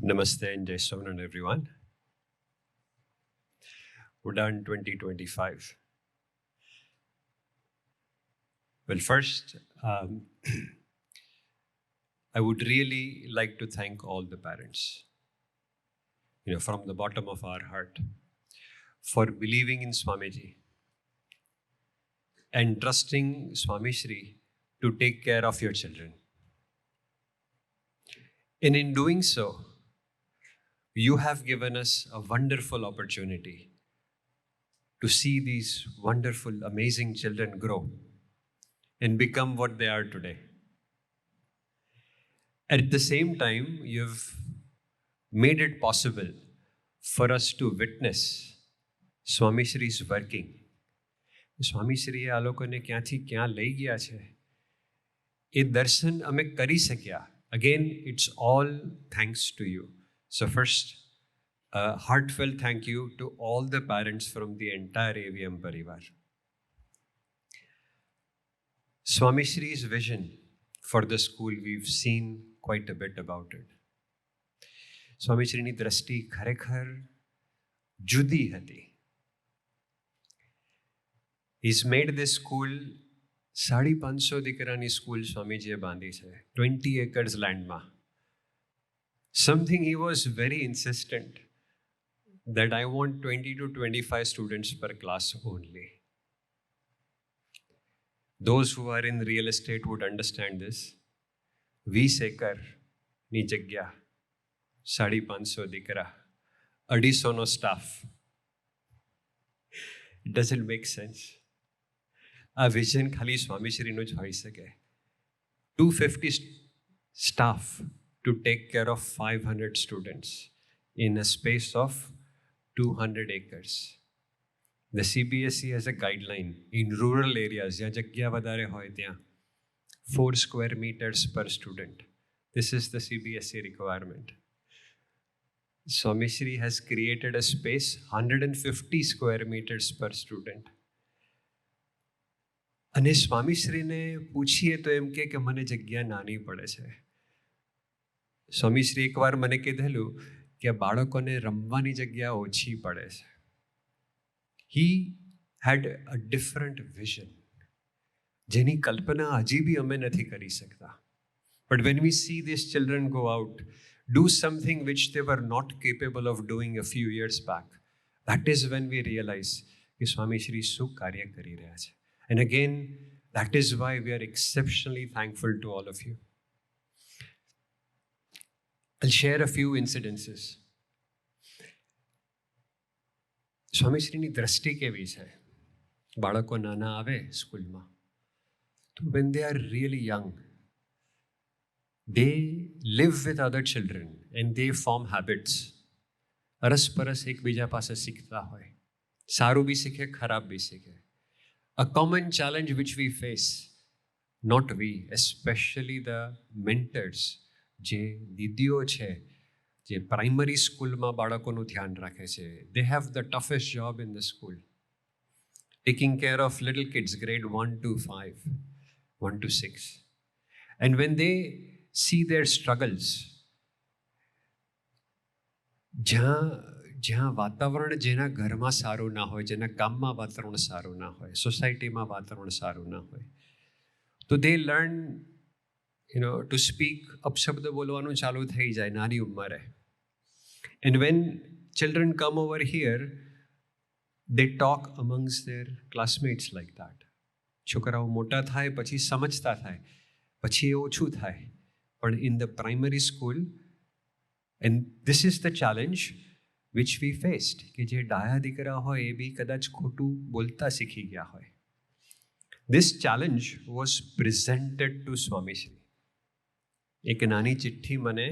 Namaste and Jai Sonan, everyone. Udaan 2025. Well, first, I would really like to thank all the parents, from the bottom of our heart, for believing in Swamiji and trusting Swami Shri to take care of your children. And in doing so, you have given us a wonderful opportunity to see these wonderful, amazing children grow and become what they are today. At the same time, you've made it possible for us to witness Swami Shri's working. સ્વામી શ્રીએ આ લોકોને ક્યાંથી ક્યાં લઈ ગયા છે એ દર્શન અમે કરી શક્યા. Again, it's all thanks to you. So first, a heartfelt thank you to all the parents from the entire AVM Parivar. Swami Shri's vision for the school, we've seen quite a bit about it. સ્વામી શ્રીની દ્રષ્ટિ ખરેખર જુદી હતી. He's made this school 550 દીકરાની school સ્વામીજીએ બાંધી છે 20 acres લેન્ડમાં. Something he was very insistent that I want 20 to 25 students per class only. Those who are in real estate would understand this. 20 acreની જગ્યા 550 દીકરા 250નો staff. It doesn't make sense. આ vision ખાલી સ્વામીશ્રીનું જ હોઈ શકે. 250 staff to take care of 500 students in a space of 200 acres. The CBSE has a guideline in rural areas, જ્યાં જગ્યા વધારે હોય ત્યાં 4 square meters per student. This is the CBSE requirement. Swami Shri has created a space 150 square meters per student. અને સ્વામીશ્રીને પૂછીએ તો એમ કે મને જગ્યા નાની પડે છે. સ્વામીશ્રી એકવાર મને કીધેલું કે બાળકોને રમવાની જગ્યા ઓછી પડે છે. He had a different vision, જેની કલ્પના હજી બી અમે નથી કરી શકતા. But when we see these children go out, do something which they were not capable of doing a few years back, that is when we realize કે સ્વામી શ્રી શું કાર્ય કરી રહ્યા છે. And again, that is why we are exceptionally thankful to all of you. I'll share a few incidences. સ્વામી શ્રીની દ્રષ્ટિ કેવી છે? બાળકો નાના આવે સ્કૂલમાં તો when they are really young, they live with other children and they form habits. અરસપરસ એકબીજા પાસે શીખતા હોય. સારું બી શીખે, ખરાબ બી શીખે. A common challenge which we face, not we, especially the mentors, જે દીદીઓ છે, જે પ્રાઇમરી સ્કૂલમાં બાળકોનું ધ્યાન રાખે છે, they have the toughest job in the school. Taking care of little kids, grade 1 to 5, 1 to 6. And when they see their struggles, જ્યાં વાતાવરણ જેના ઘરમાં સારું ના હોય, જેના કામમાં વાતાવરણ સારું ના હોય, સોસાયટીમાં વાતાવરણ સારું ના હોય, તો દે લર્ન ટુ સ્પીક, અપશબ્દ બોલવાનું ચાલુ થઈ જાય નાની ઉંમરે. And when children come over here, they talk amongst their classmates like that. છોકરાઓ મોટા થાય પછી સમજતા થાય, પછી એ ઓછું થાય. પણ in the primary school, and this is the challenge which we faced, કે જે ડાયા દીકરા હોય એ બી કદાચ ખોટું બોલતા શીખી ગયા હોય. This challenge was presented to Swami Shri. એક નાની ચિઠ્ઠી મને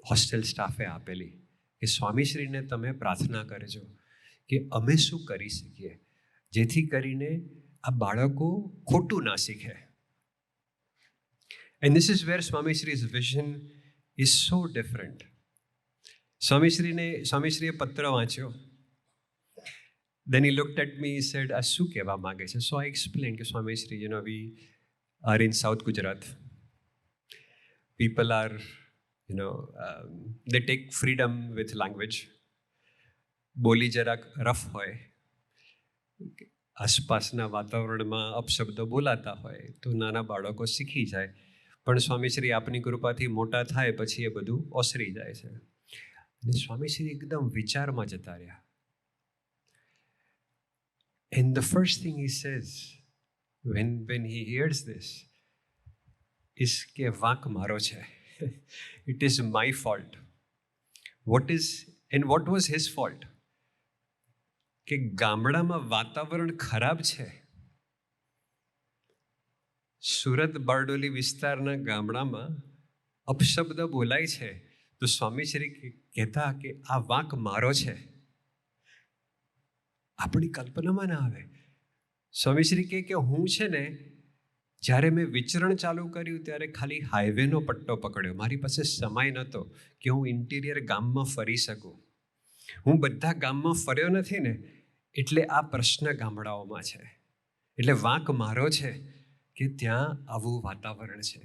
હોસ્ટેલ સ્ટાફે આપેલી કે સ્વામી શ્રીને તમે પ્રાર્થના કરજો કે અમે શું કરી શકીએ જેથી કરીને આ બાળકો ખોટું ના શીખે. And this is where Swami Shri's vision is so different. સ્વામી શ્રીએ પત્ર વાંચ્યો. Then he looked at me, he said, આ શું કહેવા માગે છે? So I explained કે Swami Shri, we are in South Gujarat. People are they take freedom with language. બોલી જરાક રફ હોય, આસપાસના વાતાવરણમાં અપશબ્દો બોલાતા હોય તો નાના બાળકો શીખી જાય. પણ સ્વામીશ્રી આપની કૃપાથી મોટા થાય પછી એ બધું ઓસરી જાય છે. અને સ્વામીશ્રી એકદમ વિચારમાં જતા રહ્યા. And the first thing he says when he hears this is કે વાંક મારો છે. It is my fault. What was his fault? કે ગામડામાં વાતાવરણ ખરાબ છે. સુરત બારડોલી વિસ્તારના ગામડામાં અપશબ્દ બોલાય છે તો સ્વામીશ્રી કહેતા કે આ વાંક મારો છે. આપણી કલ્પનામાં ના આવે. સ્વામીશ્રી કે હું છે ને, જ્યારે મેં વિચરણ ચાલુ કર્યું ત્યારે ખાલી હાઈવેનો પટ્ટો પકડ્યો. મારી પાસે સમય નહોતો કે હું ઇન્ટિરિયર ગામમાં ફરી શકું. હું બધા ગામમાં ફર્યો નથી ને, એટલે આ પ્રશ્ન ગામડાઓમાં છે. એટલે વાંક મારો છે કે ત્યાં આવું વાતાવરણ છે.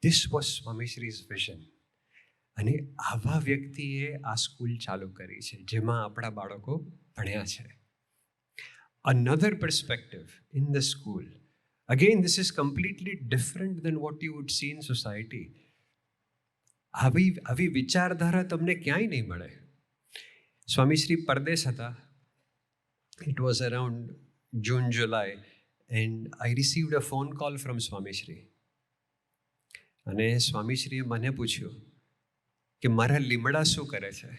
This was Swamishri's vision. અને આવા વ્યક્તિએ આ સ્કૂલ ચાલુ કરી છે જેમાં આપણા બાળકો ભણ્યા છે. Another perspective in the school. Again, this is completely different than what you would see in society. આવી વિચારધારા તમને ક્યાંય નહીં મળે. સ્વામીશ્રી પરદેશ હતા. It was around June, July, and I received a phone call from Swamishri. અને સ્વામીશ્રીએ મને પૂછ્યું કે મારા લીમડા શું કરે છે.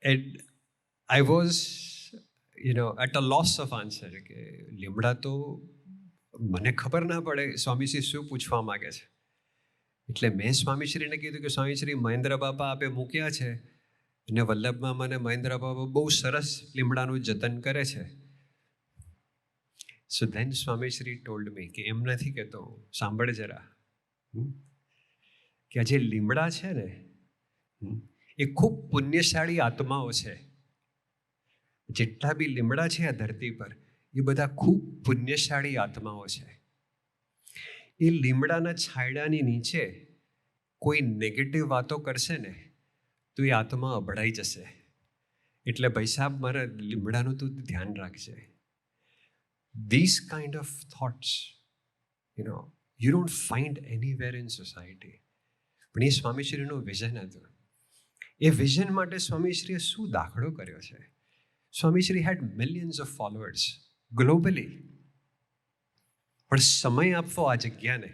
And I was, at a loss of answer. કે લીમડા તો મને ખબર ના પડે સ્વામીશ્રી શું પૂછવા માગે છે. એટલે મેં સ્વામીશ્રીને કીધું કે સ્વામીશ્રી, મહેન્દ્ર બાપા આપે મૂક્યા છે અને વલ્લભમાં મને મહેન્દ્ર બાપા બહુ સરસ લીમડાનું જતન કરે છે. સો ધેન સ્વામીશ્રી ટોલ્ડ મી કે એમ નથી કહેતો, સાંભળ જરા, કે આ જે લીમડા છે ને એ ખૂબ પુણ્યશાળી આત્માઓ છે. જેટલા બી લીમડા છે આ ધરતી પર એ બધા ખૂબ પુણ્યશાળી આત્માઓ છે. એ લીમડાના છાંયડાની નીચે કોઈ નેગેટિવ વાતો કરશે ને તો એ આત્મા અભડાઈ જશે. એટલે ભાઈ સાહેબ, મારા લીમડાનું તું ધ્યાન રાખજે. These kind of thoughts, you don't find anywhere in society. પણ એ સ્વામીશ્રીનું વિઝન હતું. એ વિઝન માટે સ્વામીશ્રીએ શું દાખલો કર્યો છે. Swamishri had millions of followers globally. પણ સમય આપવો આ જગ્યાને,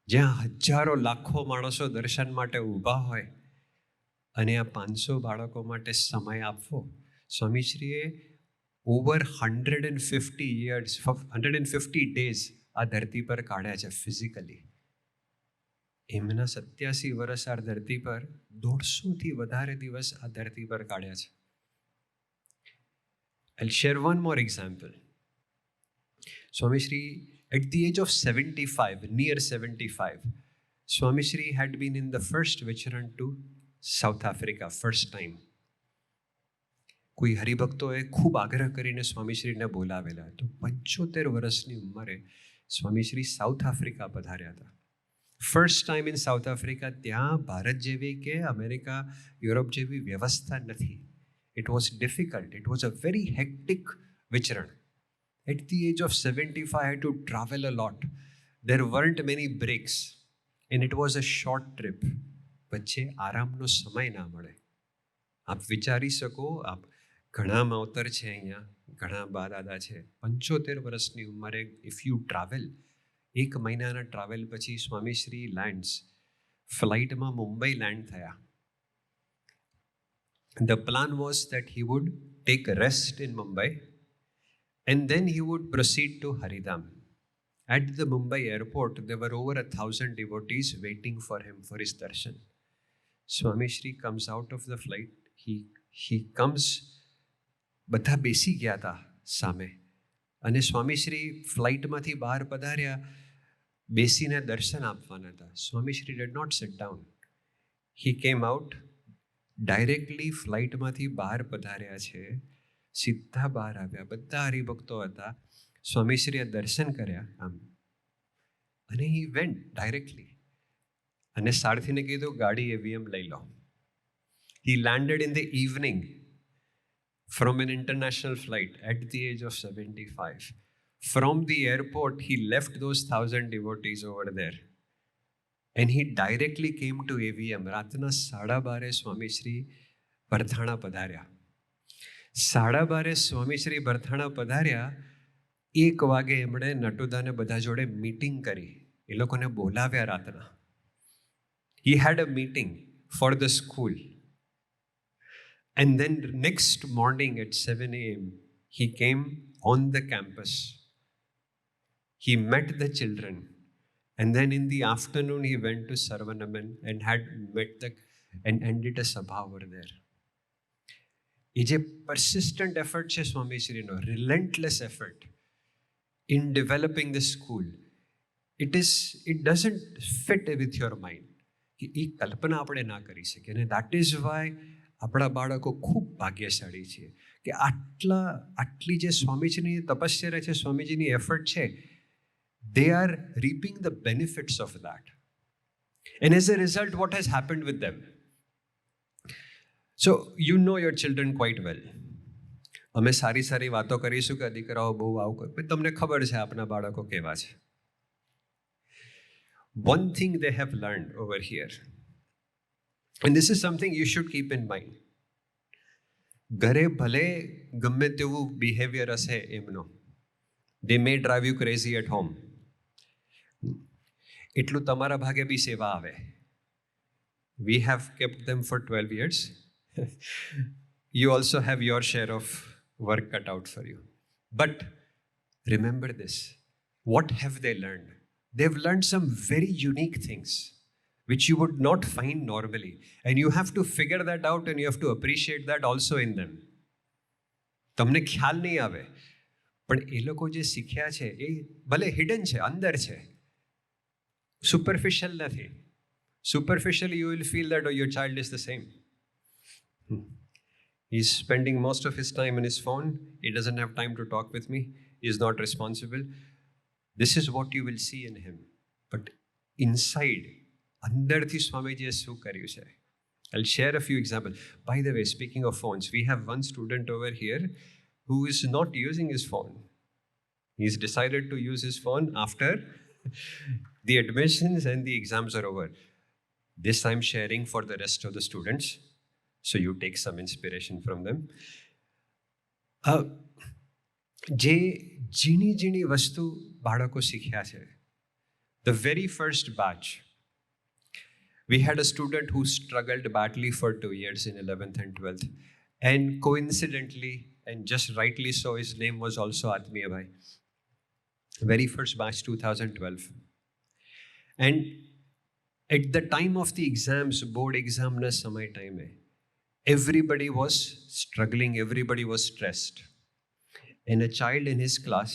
જ્યાં હજારો લાખો માણસો દર્શન માટે ઊભા હોય અને આ 500 બાળકો માટે સમય આપવો. સ્વામીશ્રીએ ઓવર 150 days આ ધરતી પર કાઢ્યા છે ફિઝિકલી. એમના 87 વર્ષ આ ધરતી પર 150થી વધારે દિવસ આ ધરતી પર કાઢ્યા છે. I'll share one more example. Swami Shri, at the age of 75, near 75, Swami Shri had been in the first vicharan to South Africa, first time. કોઈ હરિભક્તોએ ખૂબ આગ્રહ કરીને સ્વામીશ્રીને બોલાવેલા. તો 75 વર્ષની ઉંમરે સ્વામીશ્રી સાઉથ આફ્રિકા પધાર્યા હતા. First time in south Africa. ત્યાં ભારત જેવી કે અમેરિકા, યુરોપ જેવી વ્યવસ્થા નથી. It was difficult. It was a very hectic vicharan. At the age of 75, I had to travel a lot. There weren't many breaks. And it was a short trip. વચ્ચે આરામનો સમય ના મળે. આપ વિચારી શકો, આપ ઘણા માવતર છે અહીંયા, ઘણા બા દાદા છે. 75 વર્ષની ઉંમરે ઇફ યુ ટ્રાવેલ, 1 મહિનાના ટ્રાવેલ પછી સ્વામીશ્રી લેન્ડ્સ. ફ્લાઇટમાં મુંબઈ લેન્ડ થયા. The plan was that he would take rest in Mumbai and then he would proceed to Haridam. At the Mumbai airport, there were over 1,000 devotees waiting for him for his darshan. Swami Shri comes out of the flight. He comes, બધા બેસી ગયા હતા સામે. અને સ્વામીશ્રી ફ્લાઇટમાંથી બહાર પધાર્યા, બેસીને દર્શન આપવાના હતા. Swamishri did not sit down. He came out. Directly ફ્લાઇટમાંથી બહાર પધાર્યા છે, સીધા બહાર આવ્યા. બધા હરિભક્તો હતા. સ્વામીશ્રીએ દર્શન કર્યા. આમ અને હી વેન્ટ ડાયરેક્ટલી અને સારથીને કીધું ગાડી એવીએમ લઈ લો. He landed in the evening from an international flight at the age of 75. From the airport, he left those 1,000 devotees over there. And he directly came to AVM. રાતના 12:30 સ્વામીશ્રી બરથાણા પધાર્યા. 12:30 સ્વામીશ્રી બરથાણા પધાર્યા. 1 વાગે એમણે નટુદાને બધા જોડે મીટિંગ કરી. એ લોકોને બોલાવ્યા રાતના. He had a meeting for the school. And then next morning at 7 a.m., he came on the campus. He met the children. And then in the afternoon, he went to Sarvanaman and had met and did a sabha over there. It's a persistent effort, Swami Shri, relentless effort in developing the school. It doesn't fit with your mind. એ કલ્પના આપણે ના કરી શકીએ. અને that is why આપણા બાળકો ખૂબ ભાગ્યશાળી છે કે આટલી જે સ્વામીજીની તપસ્યા છે, સ્વામીજીની એફર્ટ છે, they are reaping the benefits of that. And as a result, what has happened with them? So you know your children quite well. અમે સારી વાતો કરીશું કે દીકરાઓ બહુ આવું કરે, તમને ખબર છે આપણા બાળકો કેવા છે. One thing they have learned over here, and this is something you should keep in mind. ઘરે ભલે ગમે તેવું બિહેવિયર હશે એમનો, they may drive you crazy at home, એટલું તમારા ભાગે બી સેવા આવે. We have kept them for 12 years. You also have your share of work cut out for you. But remember this, what have they learned? They've learned some very unique things which you would not find normally. And you have to figure that out and you have to appreciate that also in them. તમને ખ્યાલ નહીં આવે, પણ એ લોકો જે શીખ્યા છે એ ભલે હિડન છે, અંદર છે, સુપરફિશિયલ નથી. Superficially you will feel that, oh, your child is the same. He's spending most of his time on his phone. He doesn't have time to talk with me. He's not responsible. This is what you will see in him. But inside, અંદરથી સ્વામીજીએ શું કર્યું છે? I'll share a few examples. By the way, speaking of phones, we have one student over here who is not using his phone. He's decided to use his phone after the admissions and the exams are over. This I'm sharing for the rest of the students, so you take some inspiration from them. જે ઝીણી વસ્તુ બાળકો શીખ્યા છે. The very first batch, we had a student who struggled badly for 2 years in 11th and 12th. And coincidentally, and just rightly so, his name was also Atmiya Bhai. Very first batch, 2012. And at the time of the exams, board exam na samay time hai, everybody was struggling, everybody was stressed. And a child in his class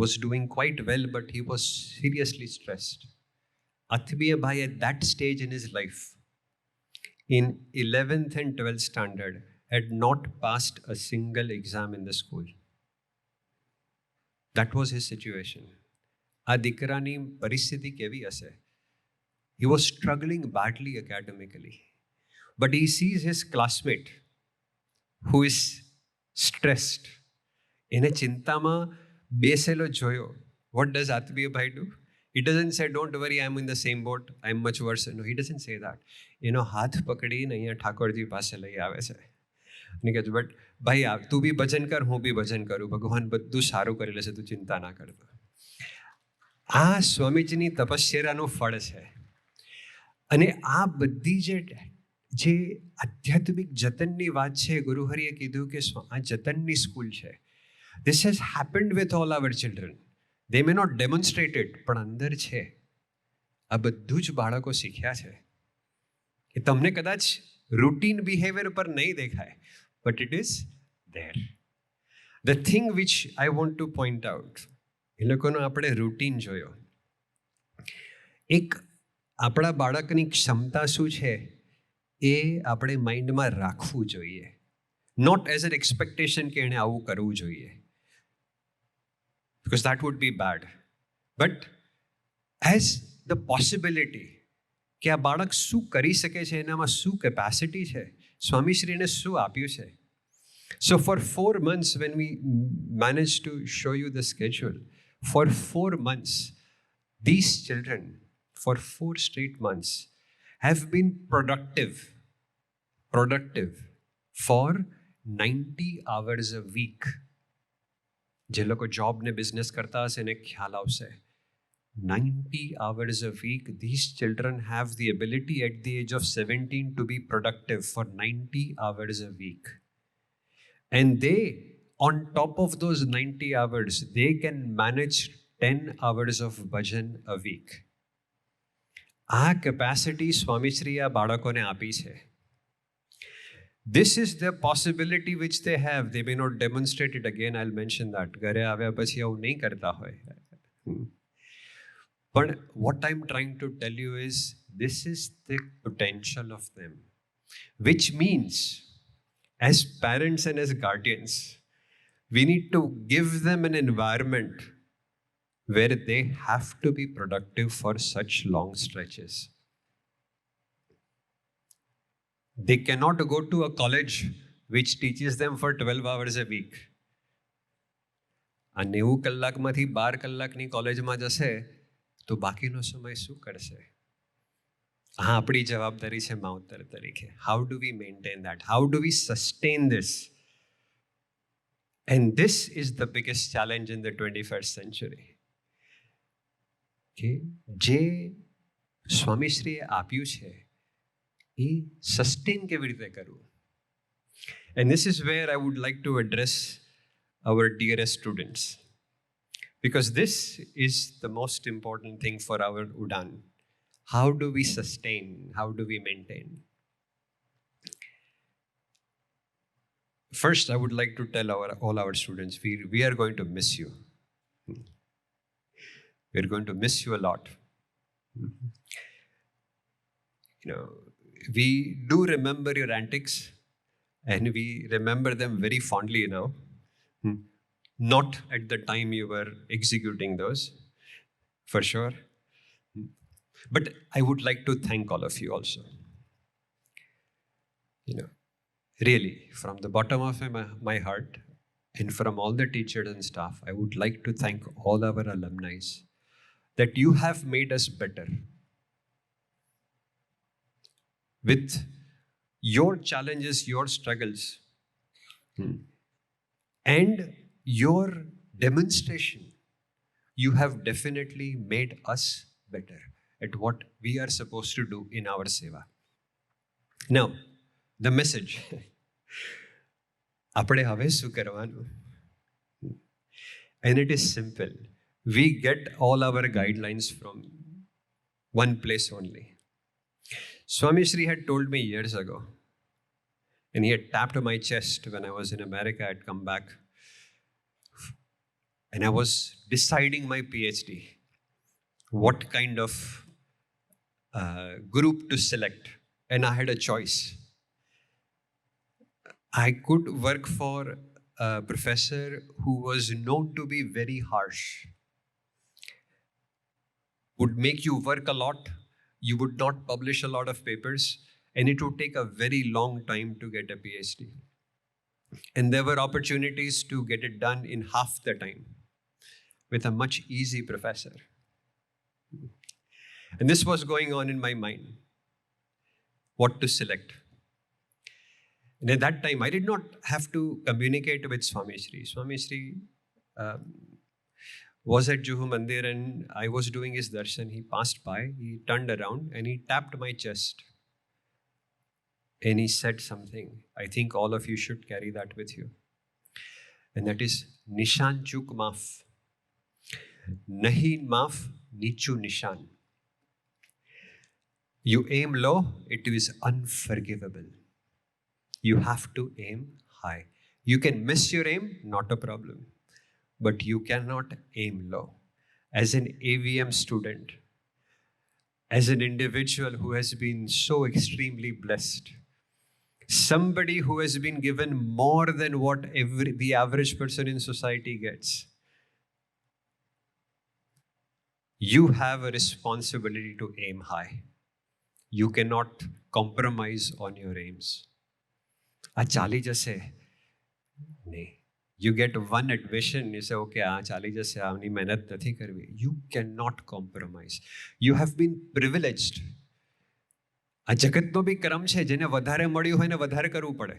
was doing quite well, but he was seriously stressed. Atmiya Bhai at that stage in his life, in 11th and 12th standard, had not passed a single exam in the school. That was his situation. આ દીકરાની પરિસ્થિતિ કેવી હશે? He was struggling badly academically. But he sees his classmate who is stressed. એને ચિંતામાં બેસેલો જોયો. What does Atmiya Bhai do? He doesn't say, don't worry, I'm in the same boat, I'm much worse. No, he doesn't say that. એનો હાથ પકડીને અહીંયા ઠાકોરજી પાસે લઈ આવે છે. અને કહે છે, બટ ભાઈ તું બી ભજન કર, હું બી ભજન કરું, ભગવાન બધું સારું કરી લેશે, તું ચિંતા ના કરતો. આ સ્વામીજીની તપસ્યાનું ફળ છે. અને આ બધી જે આધ્યાત્મિક જતનની વાત છે, ગુરુહરિએ કીધું કે આ જતનની સ્કૂલ છે. This has happened with all our children. They may not demonstrate it, પણ અંદર છે. આ બધું જ બાળકો શીખ્યા છે. એ તમને કદાચ રૂટીન બિહેવિયર પર નહીં દેખાય, but it is there. The thing which I want to point out, એ લોકોનો આપણે રૂટીન જોયો. એક આપણા બાળકની ક્ષમતા શું છે એ આપણે માઇન્ડમાં રાખવું જોઈએ. નોટ એઝ એન એક્સપેક્ટેશન કે એણે આવું કરવું જોઈએ, because that would be bad. But as the possibility કે આ બાળક શું કરી શકે છે, એનામાં શું કેપેસિટી છે, સ્વામીશ્રીને શું આપ્યું છે. So for 4 months, when we managed to show you the schedule, for 4 months, these children, for 4 straight months, have been productive for 90 hours a week. જે લોકો જોબ ને બિઝનેસ કરતા હશે એને ખ્યાલ આવશે. 90 hours a week, these children have the ability at the age of 17 to be productive for 90 hours a week. And they, on top of those 90 hours, they can manage 10 hours of bhajan a week. આ capacity Swamishri આ બાળકોને આપી છે. This is the possibility which they have. They may not demonstrate it again. I'll mention that. ઘરે આવ્યા પછી આવું નહીં કરતા હોય. But what I'm trying to tell you is, this is the potential of them. Which means, as parents and as guardians, we need to give them an environment where they have to be productive for such long stretches. They cannot go to a college which teaches them for 12 hours a week. આ 90 કલાકમાંથી 12 કલાકની કોલેજમાં જશે તો બાકીનો સમય શું કરશે? હા, આપણી જવાબદારી છે માવતર તરીકે. How do we maintain that? How do we sustain this? And this is the biggest challenge in the 21st century. કે જે સ્વામીશ્રીએ આપ્યું છે એ સસ્ટેન કેવી રીતે કરવું? And this is wear I would like to address our dearest students, because this is the most important thing for our Udan. How do we sustain? How do we maintain? First, I would like to tell all our students, we are going to miss you. We are going to miss you a lot. You know, we do remember your antics, and we remember them very fondly now. Not at the time you were executing those, for sure. But I would like to thank all of you also. You know, really, from the bottom of my heart, and from all the teachers and staff, I would like to thank all our alumni that you have made us better. With your challenges, your struggles, and your demonstration, you have definitely made us better at what we are supposed to do in our seva. Now, the message. આપણે હવે શું કરવાનું? And it is simple. We get all our guidelines from one place only. Swami Shri had told me years ago, and he had tapped my chest when I was in America. I had come back. And I was deciding my PhD, what kind of group to select. And I had a choice. I could work for a professor who was known to be very harsh, would make you work a lot, you would not publish a lot of papers, and it would take a very long time to get a PhD. And there were opportunities to get it done in half the time with a much easy professor. And this was going on in my mind, what to select. And at that time, I did not have to communicate with Swami Shri. Swami Shri was at Juhu Mandir, and I was doing his darshan. He passed by, he turned around, and he tapped my chest. And he said something. I think all of you should carry that with you. And that is, Nishan Chuk Maaf. Nahi maaf, nichu nishan. You aim low, it is unforgivable. You have to aim high. You can miss your aim, not a problem. But you cannot aim low. As an AVM student, as an individual who has been so extremely blessed, somebody who has been given more than what the average person in society gets, You have a responsibility to aim high. You cannot compromise on your aims. આ ચાલી જશે નહીં. You get one admission, you say, okay, આ ચાલી જશે, આની મહેનત નથી કરવી. You cannot compromise. You have been privileged. આ જગતનો બી ક્રમ છે, જેને વધારે મળ્યું હોય ને વધારે કરવું પડે.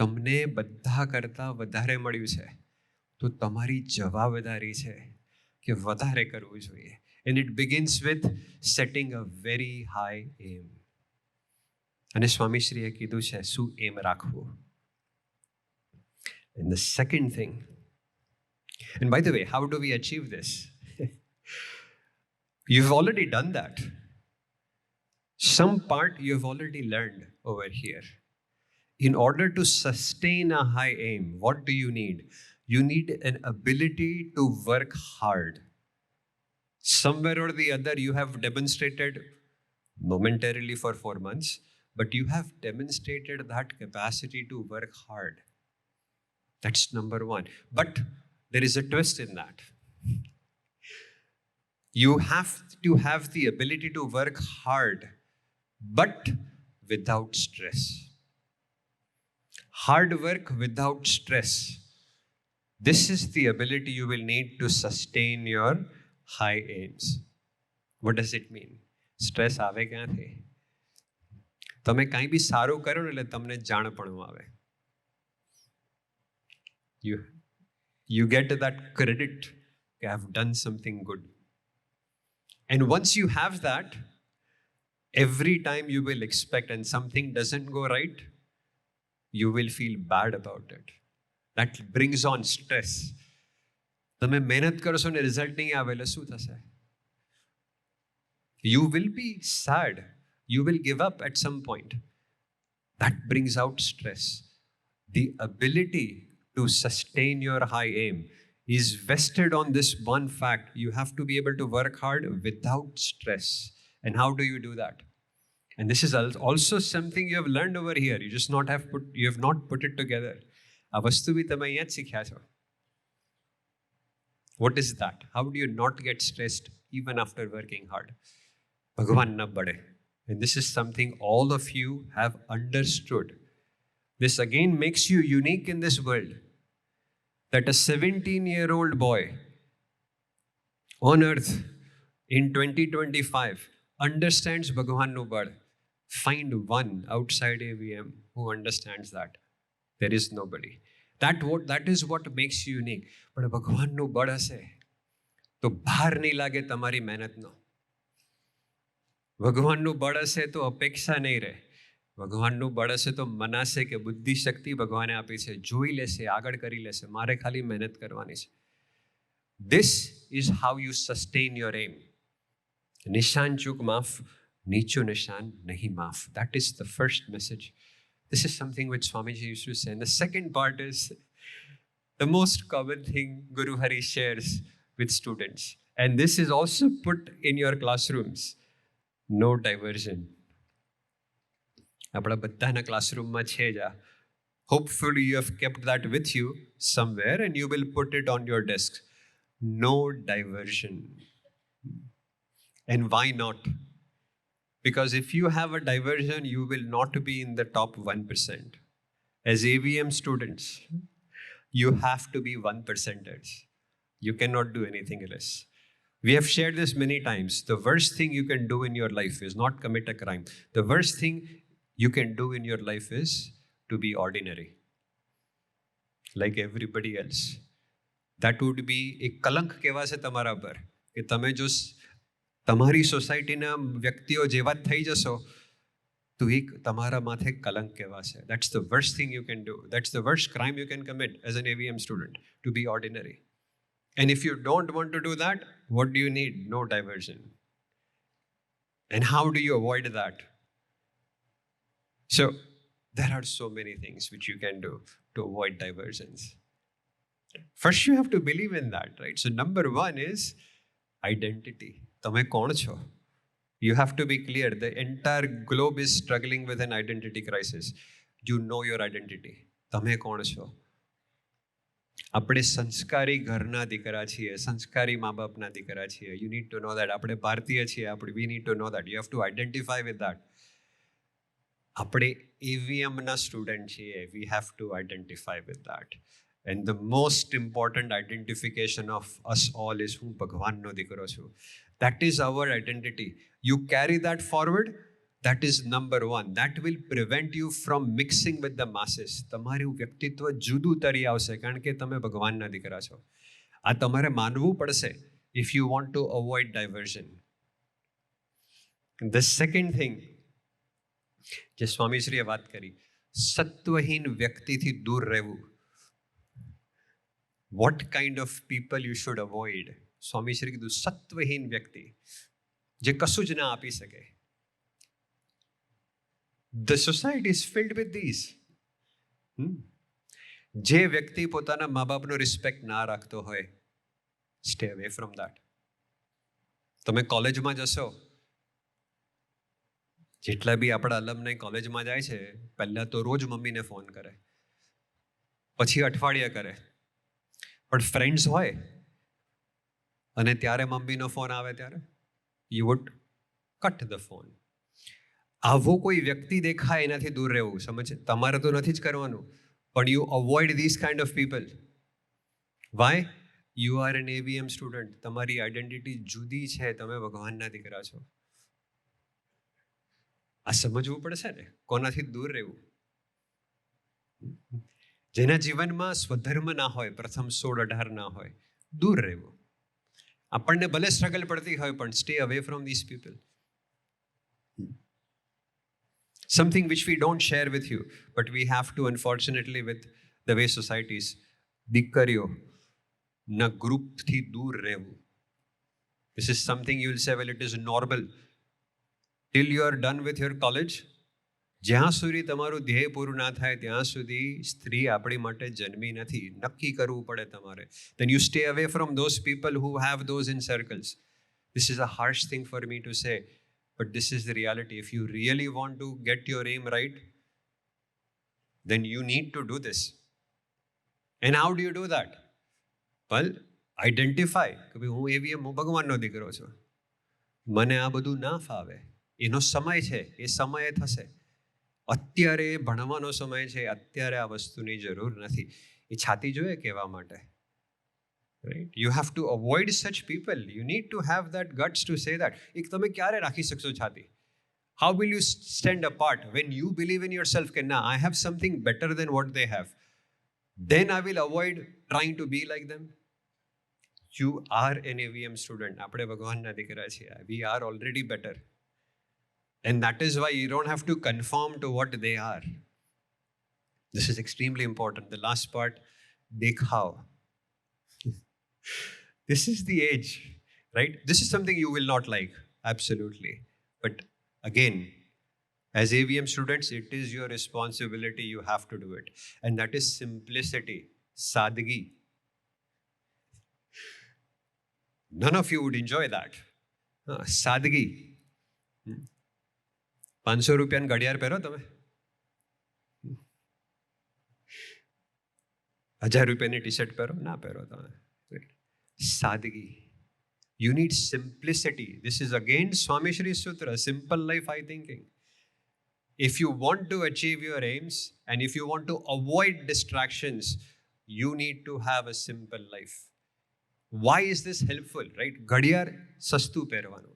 તમને બધા કરતાં વધારે મળ્યું છે, તો તમારી જવાબદારી છે કે વધારે કરવું જોઈએ. And it begins with setting a very high aim. અને સ્વામીશ્રીએ કીધું છે શું એમ રાખવું. And the second thing, and by the way, how do we achieve this? You've already done that. Some part you've already learned over here. In order to sustain a high aim, what do you need? You need an ability to work hard. Somewhere or the other, you have demonstrated momentarily for 4 months, but you have demonstrated that capacity to work hard. That's number one. But there is a twist in that. You have to have the ability to work hard, but without stress. Hard work without stress. This is the ability you will need to sustain your high aims. What does it mean? Stress આવે ક્યાંથી? તમે કંઈ બી સારું કરો ને એટલે તમને જાણપણું આવે. You get that credit that I have done something good. And once you have that, every time you will expect and something doesn't go right, you will feel bad about it. That brings on stress. તમે મહેનત કરશો ને result નહીં આવે એટલે શું થશે? You will be sad. You will give up at some point. That brings out stress. The ability to sustain your high aim is vested on this one fact. You have to be able to work hard without stress. And how do you do that? And this is also something you have learned over here. You have not put it together. આ વસ્તુ બી તમે અહીંયા જ શીખ્યા છો. What is that? How do you not get stressed even after working hard? ભગવાન ન બળે. And this is something all of you have understood. This again makes you unique in this world. That a 17-year-old boy on earth in 2025 understands ભગવાનનું બળ. Find one outside AVM who understands that. There is nobody. That is what makes you unique. પણ ભગવાનનું બળ હશે તો ભાર નહીં લાગે તમારી મહેનતનો. ભગવાનનું બળ હશે તો અપેક્ષા નહીં રહે. ભગવાનનું બળ હશે તો મનાશે કે બુદ્ધિ શક્તિ ભગવાને આપી છે, જોઈ લેશે, આગળ કરી લેશે, મારે ખાલી મહેનત કરવાની છે. This is how you sustain your aim. નિશાન ચૂક માફ, નીચું નિશાન નહીં માફ. That is the first message. This is something which Swamiji used to say. And the second part is the most common thing Guru Hari shares with students. And this is also put in your classrooms. No diversion. આપણા બધાના ક્લાસરૂમમાં છે જ આ. Hopefully you have kept that with you somewhere and you will put it on your desk. No diversion. And why not? Because if you have a diversion, you will not be in the top 1%. As AVM students, you have to be 1%ers. You cannot do anything else. We have shared this many times. The worst thing you can do in your life is not commit a crime. The worst thing you can do in your life is to be ordinary, like everybody else. That would be એક કલંક કહેવાશે તમારા પર કે તમે જો તમારી સોસાયટીના વ્યક્તિઓ જેવા જ થઈ જશો તો એક તમારા માથે કલંક કહેવાશે. That's the worst thing you can do. That's the worst crime you can commit as an AVM student, to be ordinary. And if you don't want to do that, what do you need? No diversion. And how do you avoid that? So there are so many things which you can do to avoid diversions. First, you have to believe in that, right? So number one is identity. તમે કોણ છો? You have to be clear. The entire globe is struggling with an identity crisis. You know your identity. તમે કોણ છો? આપણે સંસ્કારી ઘરના દીકરા છીએ, સંસ્કારી મા બાપના દીકરા છીએ. You need to know that. આપણે ભારતીય છીએ, આપણે we need to know that. You have to identify with that. આપણે એવીએમના સ્ટુડન્ટ છીએ. We have to identify with that. And the most important identification of us all is હું ભગવાનનો દીકરો છું. That is our identity. You carry that forward. That is number one. That will prevent you from mixing with the masses. તમારું વ્યક્તિત્વ જુદું તરી આવશે કારણ કે તમે ભગવાનના દીકરા છો. આ તમારે માનવું પડશે if you want to avoid diversion. The second thing જે સ્વામીશ્રીએ વાત કરી, સત્વહીન વ્યક્તિથી દૂર રહેવું. What kind of people you should avoid? Swamishri કીધું સત્વહીન વ્યક્તિ જે કશું જ ના આપી શકે. The society is filled with these. જે વ્યક્તિ પોતાના મા બાપનો રિસ્પેક્ટ ના રાખતો હોય, સ્ટે અવે ફ્રોમ દેટ. તમે કોલેજમાં જશો, જેટલા બી આપણા અલમનાઈ કોલેજમાં જાય છે, પહેલાં તો રોજ મમ્મીને ફોન કરે, પછી અઠવાડિયે કરે, પણ ફ્રેન્ડ્સ હોય અને ત્યારે મમ્મીનો ફોન આવે ત્યારે you would cut the phone. આવો કોઈ વ્યક્તિ દેખાય એનાથી દૂર રહેવું. સમજ? તમારે તો નથી જ કરવાનું, પણ you avoid this kind of people. Why? You are an AVM student. તમારી આઈડેન્ટિટી જુદી છે, તમે ભગવાનના દીકરા છો. આ સમજવું પડશે ને, કોનાથી દૂર રહેવું. જેના જીવનમાં સ્વધર્મ ના હોય, પ્રથમ 16-18 ના હોય, દૂર રહેવું. આપણને ભલે સ્ટ્રગલ પડતી હોય, પણ stay away from this people. Something which we don't share with you, but we have to, unfortunately, with the way societies, દીકરીઓ ના ગ્રુપથી દૂર રહેવું. This is something you will say, well, it is normal. Till you are done with your college, જ્યાં સુધી તમારું ધ્યેય પૂરું ના થાય ત્યાં સુધી સ્ત્રી આપણી માટે જન્મી નથી. નક્કી કરવું પડે તમારે. Then you stay away from those people who have those in circles. This is a harsh thing for me to say. But this is the reality. If you really want to get your aim right, then you need to do this. And how do you do that? Well, identify કે હું AVM, હું ભગવાનનો દીકરો છું. મને આ બધું ના ફાવે. એનો સમય છે, એ સમયે થશે. અત્યારે ભણવાનો સમય છે, અત્યારે આ વસ્તુની જરૂર નથી. એ છાતી જોઈએ કહેવા માટે. Right? You have to avoid such people. You need to have that guts to say that. એક તમે ક્યારે રાખી શકશો છાતી? How will you stand apart when you believe in yourself કે ના, I have something better than what they have? Then I will avoid trying to be like them. You are an AVM student. આપણે ભગવાનના દીકરા છીએ. We are already better. And that is why you don't have to conform to what they are. This is extremely important. The last part, dekhav. This is the age, right? This is something you will not like, absolutely. But again, as AVM students, it is your responsibility. You have to do it. And that is simplicity, sadgi. None of you would enjoy that. Sadgi. 500 રૂપિયાની ઘડિયાળ પહેરો તમે? 1000 રૂપિયાની T-shirt પહેરો? ના પહેરો તમે. Sadgi. You need simplicity. This is again Swami Shri Sutra, simple life high thinking. If you want to achieve your aims and if you want to avoid distractions, you need to have a simple life. Why is this helpful, right? ઘડિયાળ સસ્તું પહેરવાનું,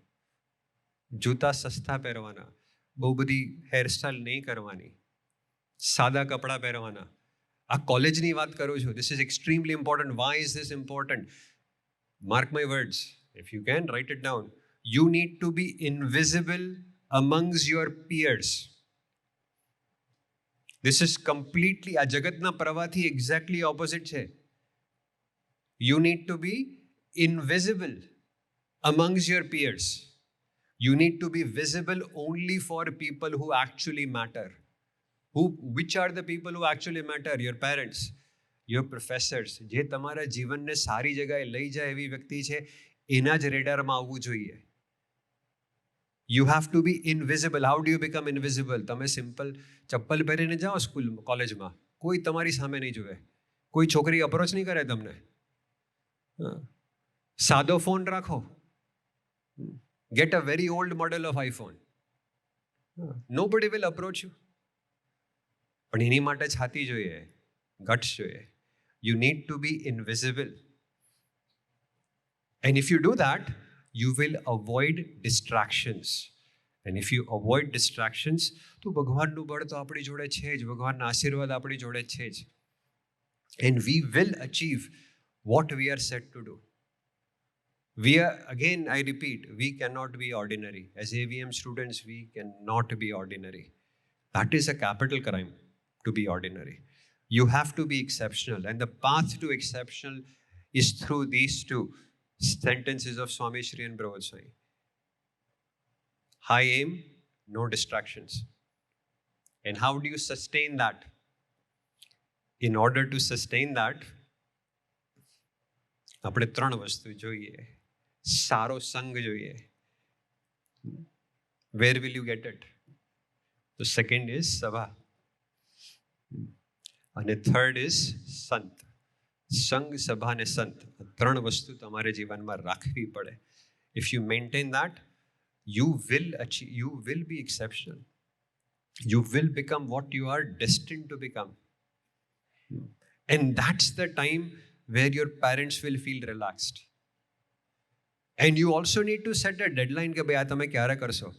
જૂતા સસ્તા પહેરવાના, બહુ બધી hairstyle નહીં કરવાની, સાદા કપડાં પહેરવાના. આ કોલેજની વાત કરું છું. This is extremely important. Why is this important? Mark my words. If you can, write it down. You need to be invisible amongst your peers. This is completely, આ જગતના પ્રવાહથી exactly opposite છે. You need to be invisible amongst your peers. You need to be visible only for people who actually matter. Which are the people who actually matter? Your parents, your professors. જે તમારા જીવનને સારી જગ્યાએ લઈ જાય એવી વ્યક્તિ છે, એના જ રેડારમાં આવવું જોઈએ. You have to be invisible. How do you become invisible? તમે સિમ્પલ ચપ્પલ પહેરીને જાઓ સ્કૂલ કોલેજમાં, કોઈ તમારી સામે નહીં જોવે. કોઈ છોકરી અપ્રોચ નહીં કરે તમને. સાદો ફોન રાખો. Get a very old model of iPhone. Nobody will approach you. પણ એની માટે છાતી જોઈએ, ગટ્સ જોઈએ. You need to be invisible. And if you do that, you will avoid distractions. And if you avoid distractions, તો ભગવાનનું બળ તો આપણી જોડે છે જ, ભગવાનના આશીર્વાદ આપણી જોડે છે જ. And we will achieve what we are set to do. We are, again, I repeat, we cannot be ordinary. As AVM students, we cannot be ordinary. That is a capital crime, to be ordinary. You have to be exceptional. And the path to exceptional is through these two sentences of Swami Shri and Prabhupada Swami. High aim, no distractions. And how do you sustain that? In order to sustain that, આપણે ત્રણ વસ્તુ જોઈએ. સારો સંગ જોઈએ. Where will you get it? The second is sabha. And the third is sant. સંગ, સભા અને સંત, ત્રણ વસ્તુ તમારે જીવનમાં રાખવી પડે. If you maintain that, you will achieve, you will be exceptional. You will become what you are destined to become. And that's the time where your parents will feel relaxed. And you also need to set a deadline કે ભાઈ આ તમે ક્યારે કરશો?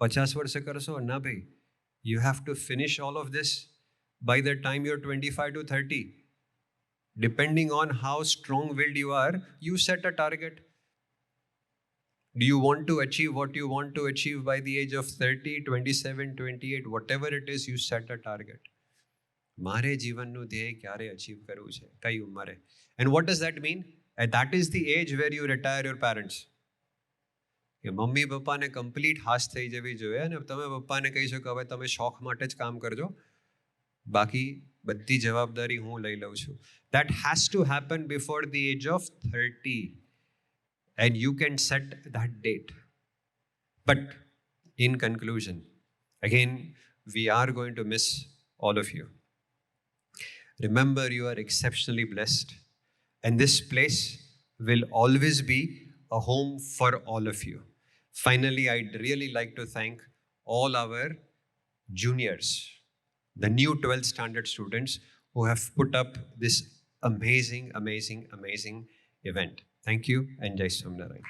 50 વર્ષે કરશો? ના ભાઈ. You have to finish all of this by the time you're 25 to 30. Depending on how strong-willed you are, you set a target. Do you want to achieve what you want to achieve by the age of 30, 27, 28, whatever it is, you set a target. મારે જીવનનું ધ્યેય ક્યારે achieve કરવું છે, કઈ ઉંમરે? And what does that mean? And that is the age where you retire your parents. કે mummy પપ્પાને કમ્પ્લીટ હાશ થઈ જવી જોઈએ અને તમે પપ્પાને કહી શકો હવે તમે શોખ માટે જ કામ કરજો, બાકી બધી જવાબદારી હું લઈ લઉં છું. That has to happen before the age of 30. And you can set that date. But in conclusion, again, we are going to miss all of you. Remember, you are exceptionally blessed. And this place will always be a home for all of you. Finally, I'd really like to thank all our juniors, the new 12th standard students who have put up this amazing event. Thank you and Jai Swaminarayan.